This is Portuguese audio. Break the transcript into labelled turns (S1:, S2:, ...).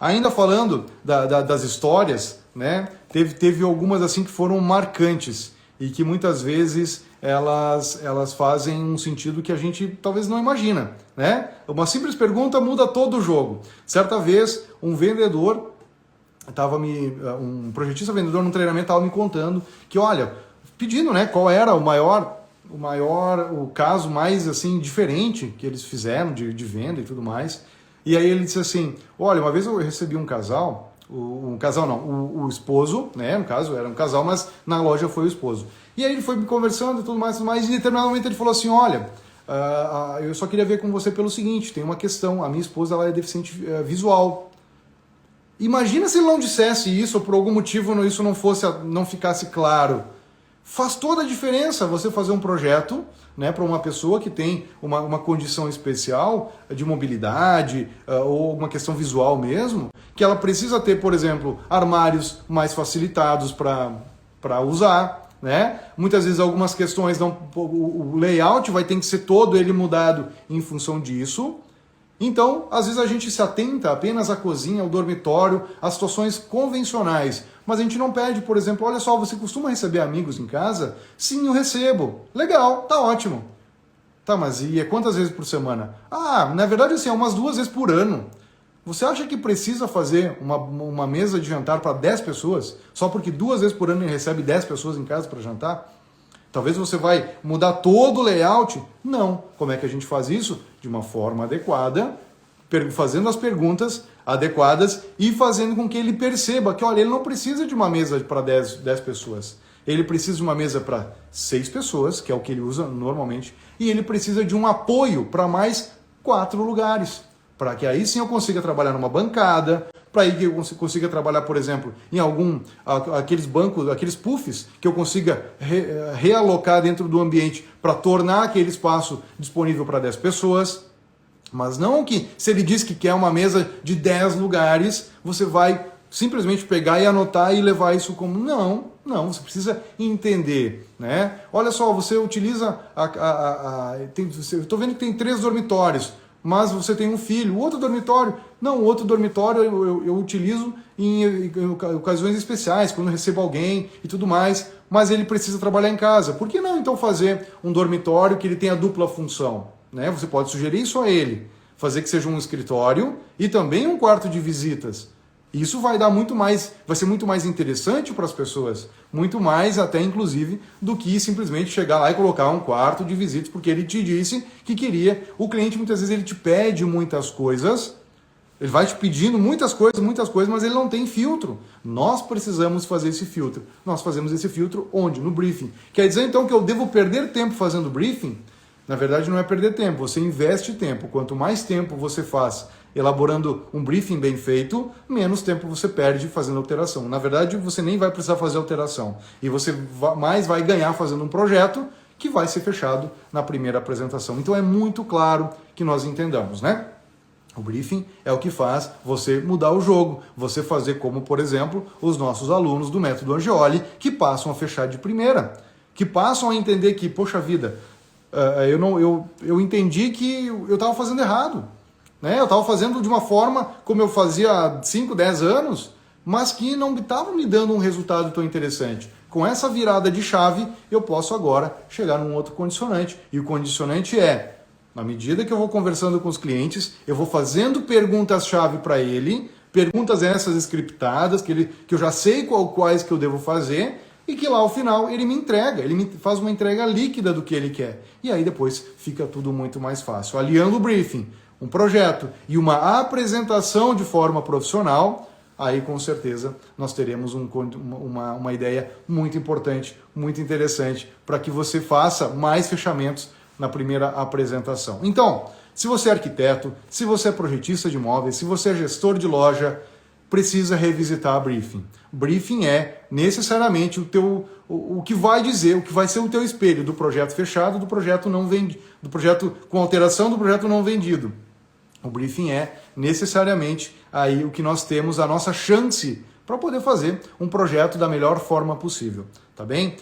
S1: Ainda falando das histórias, né? Teve algumas assim que foram marcantes e que muitas vezes elas fazem um sentido que a gente talvez não imagina, né? Uma simples pergunta muda todo o jogo. Certa vez, um vendedor um projetista vendedor num treinamento estava me contando que, olha, pedindo, né, qual era o caso mais assim diferente que eles fizeram de venda e tudo mais. E aí ele disse assim: olha, uma vez eu recebi um casal, o esposo, né, no caso era um casal, mas na loja foi o esposo. E aí ele foi me conversando e tudo mais, e em determinado momento ele falou assim: olha, eu só queria ver com você pelo seguinte, tem uma questão, a minha esposa ela é deficiente visual. Imagina se ele não dissesse isso, ou por algum motivo isso não ficasse claro. Faz toda a diferença você fazer um projeto, né, para uma pessoa que tem uma condição especial de mobilidade ou alguma questão visual mesmo, que ela precisa ter, por exemplo, armários mais facilitados para usar, né? Muitas vezes algumas questões, o layout vai ter que ser todo ele mudado em função disso. Então, às vezes a gente se atenta apenas à cozinha, ao dormitório, às situações convencionais. Mas a gente não pede, por exemplo, olha só, você costuma receber amigos em casa? Sim, eu recebo. Legal, tá ótimo. Tá, mas e quantas vezes por semana? Na verdade, assim, é umas 2 vezes por ano. Você acha que precisa fazer uma mesa de jantar para 10 pessoas? Só porque 2 vezes por ano ele recebe 10 pessoas em casa para jantar? Talvez você vai mudar todo o layout? Não. Como é que a gente faz isso? De uma forma adequada, fazendo as perguntas adequadas e fazendo com que ele perceba que, olha, ele não precisa de uma mesa para 10 pessoas. Ele precisa de uma mesa para 6 pessoas, que é o que ele usa normalmente, e ele precisa de um apoio para mais 4 lugares. Para que aí sim eu consiga trabalhar numa bancada, para aí que eu consiga trabalhar, por exemplo, em aqueles bancos, aqueles puffs, que eu consiga realocar dentro do ambiente para tornar aquele espaço disponível para 10 pessoas. Mas não que, se ele diz que quer uma mesa de 10 lugares, você vai simplesmente pegar e anotar e levar isso como... Não, você precisa entender, né? Olha só, você utiliza... eu estou vendo que tem 3 dormitórios, mas você tem um filho. O outro dormitório... Não, o outro dormitório eu utilizo em ocasiões especiais, quando eu recebo alguém e tudo mais, mas ele precisa trabalhar em casa. Por que não, então, fazer um dormitório que ele tenha dupla função? Né? Você pode sugerir isso a ele. Fazer que seja um escritório e também um quarto de visitas. Isso vai ser muito mais interessante para as pessoas, muito mais até inclusive do que simplesmente chegar lá e colocar um quarto de visitas porque ele te disse que queria. O cliente muitas vezes ele te pede muitas coisas, ele vai te pedindo muitas coisas, mas ele não tem filtro. Nós precisamos fazer esse filtro. Nós fazemos esse filtro onde? No briefing. Quer dizer então que eu devo perder tempo fazendo briefing? Na verdade não é perder tempo, você investe tempo. Quanto mais tempo você faz elaborando um briefing bem feito, menos tempo você perde fazendo alteração. Na verdade, você nem vai precisar fazer alteração. E você mais vai ganhar fazendo um projeto que vai ser fechado na primeira apresentação. Então é muito claro que nós entendamos, né? O briefing é o que faz você mudar o jogo. Você fazer como, por exemplo, os nossos alunos do método Angeoli, que passam a fechar de primeira. Que passam a entender que, poxa vida, eu entendi que eu estava fazendo errado. Né? Eu estava fazendo de uma forma como eu fazia há 5, 10 anos, mas que não estava me dando um resultado tão interessante. Com essa virada de chave, eu posso agora chegar num outro condicionante. E o condicionante é, na medida que eu vou conversando com os clientes, eu vou fazendo perguntas-chave para ele, perguntas essas scriptadas, que eu já sei quais que eu devo fazer, e que lá ao final ele me entrega, ele me faz uma entrega líquida do que ele quer. E aí depois fica tudo muito mais fácil. Aliando o briefing, um projeto e uma apresentação de forma profissional, aí com certeza nós teremos uma ideia muito importante, muito interessante, para que você faça mais fechamentos na primeira apresentação. Então, se você é arquiteto, se você é projetista de imóveis, se você é gestor de loja, precisa revisitar a briefing. Briefing é necessariamente o que vai dizer, o que vai ser o teu espelho do projeto fechado, do projeto não vendido, do projeto com alteração, do projeto não vendido. O briefing é necessariamente aí o que nós temos, a nossa chance para poder fazer um projeto da melhor forma possível, tá bem?